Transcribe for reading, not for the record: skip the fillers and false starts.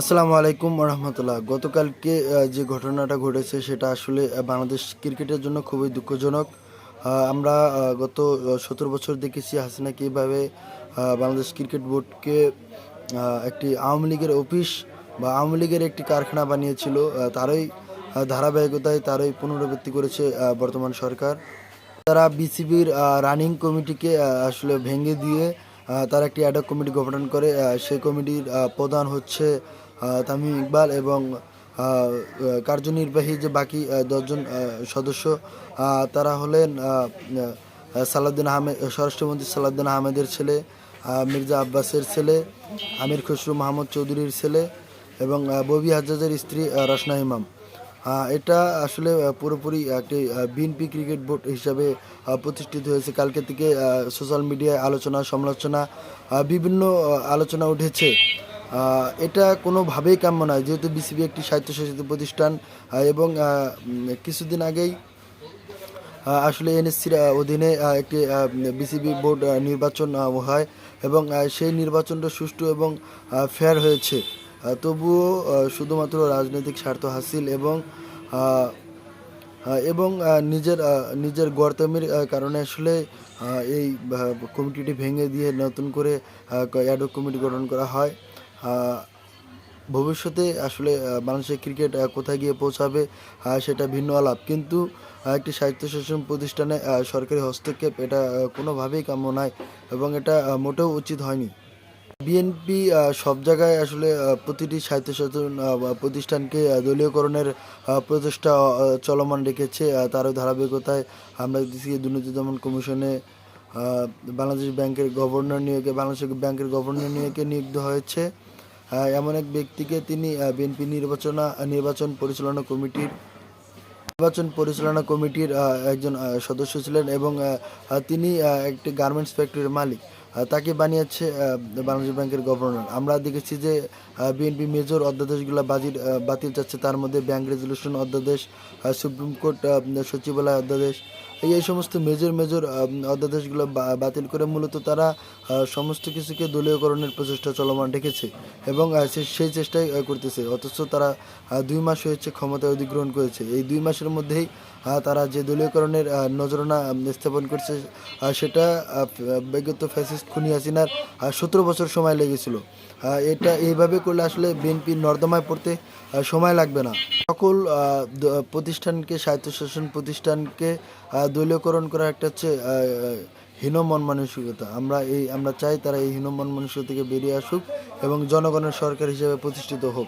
আসসালামু আলাইকুম রহমতুল্লাহ। গতকালকে যে ঘটনাটা ঘটেছে সেটা আসলে বাংলাদেশ ক্রিকেটের জন্য খুবই দুঃখজনক। আমরা গত 17 বছর দেখেছি হাসিনা কীভাবে বাংলাদেশ ক্রিকেট বোর্ডকে একটি আওয়ামী লীগের অফিস বা আওয়ামী লীগের একটি কারখানা বানিয়েছিল। তারই ধারাবাহিকতায় তারই পুনরাবৃত্তি করেছে বর্তমান সরকার। তারা বিসিবির রানিং কমিটিকে আসলে ভেঙে দিয়ে তারা একটি অ্যাডহক কমিটি গঠন করে। সেই কমিটির প্রধান হচ্ছে তামিম ইকবাল এবং কার্যনির্বাহী যে বাকি 10 জন সদস্য তারা হলেন সালাউদ্দিন আহমেদ, স্বরাষ্ট্রমন্ত্রী সালাউদ্দিন আহমেদের ছেলে, মির্জা আব্বাসের ছেলে, আমির খসরু মাহমুদ চৌধুরীর ছেলে এবং ববি হাজ্জাজের স্ত্রী রসনা ইমাম। এটা আসলে পুরোপুরি একটি বিএনপি ক্রিকেট বোর্ড হিসাবে প্রতিষ্ঠিত হয়েছে। কালকে থেকে সোশ্যাল মিডিয়ায় আলোচনা সমালোচনা বিভিন্ন আলোচনা উঠেছে। এটা কোনোভাবেই কাম্য নয়, যেহেতু বিসিবি একটি স্বায়ত্তশাসিত প্রতিষ্ঠান এবং কিছুদিন আগেই আসলে এনএসসির অধীনে একটি বিসিবি বোর্ড নির্বাচন হয় এবং সেই নির্বাচনটা সুষ্ঠু এবং ফেয়ার হয়েছে। তবুও শুধুমাত্র রাজনৈতিক স্বার্থ হাসিল এবং আহ, এবং নিজের গড়তামির কারণে আসলে এই কমিটিটি ভেঙে দিয়ে নতুন করে অ্যাডহক কমিটি গঠন করা হয়। আহ, ভবিষ্যতে আসলে বাংলাদেশের ক্রিকেট কোথায় গিয়ে পৌঁছাবে সেটা ভিন্ন আলাপ, কিন্তু একটি স্বায়ত্তশাসন প্রতিষ্ঠানে সরকারি হস্তক্ষেপ এটা কোনোভাবেই কাম্য নয় এবং এটা মোটেও উচিত হয়নি। বিএনপি সব জায়গায় আসলে প্রতিটি স্বায়ত্তশাসন প্রতিষ্ঠানকে দলীয়করণের প্রচেষ্টা চলমান রেখেছে। তারও ধারাবাহিকতায় আমরা দেখছি দুর্নীতি দমন কমিশনে বাংলাদেশ ব্যাংকের গভর্নর নিয়োগে নিয়োগ দেওয়া হয়েছে এমন এক ব্যক্তিকে। তিনি বিএনপি নির্বাচন পরিচালনা কমিটির একজন সদস্য ছিলেন এবং তিনি একটি গার্মেন্টস ফ্যাক্টরির মালিক। তাকে বানিয়েছে বাংলাদেশ ব্যাংকের গভর্নর। আমরা দেখেছি যে বিএনপি মেজর অধ্যাদেশগুলো বাতিল চাচ্ছে, তার মধ্যে ব্যাংক রেজলিউশন অধ্যাদেশ, সুপ্রিম কোর্ট সচিবালয় অধ্যাদেশ, এই সমস্ত মেজর অধ্যাদেশগুলো বাতিল করে মূলত তারা সমস্ত কিছুকে দলীয়করণের প্রচেষ্টা চলমান রেখেছে এবং সেই চেষ্টাই করতেছে। অথচ তারা 2 মাস হয়েছে ক্ষমতায় অধিগ্রহণ করেছে। এই 2 মাসের মধ্যেই তারা যে দলীয়করণের নজরানা স্থাপন করছে সেটা বিগত ফ্যাসিস্ট খুনি হাসিনার 17 বছর সময় লেগেছিল। এটা এইভাবে করলে আসলে বিএনপির নর্দমায় পড়তে সময় লাগবে না। সকল প্রতিষ্ঠানকে, স্বায়ত্তশাসন প্রতিষ্ঠানকে দলীয়করণ করা একটা হচ্ছে হীন মন মানসিকতা। আমরা চাই তারা এই হীন মন মানসিকতা থেকে বেরিয়ে আসুক এবং জনগণের সরকার হিসেবে প্রতিষ্ঠিত হোক।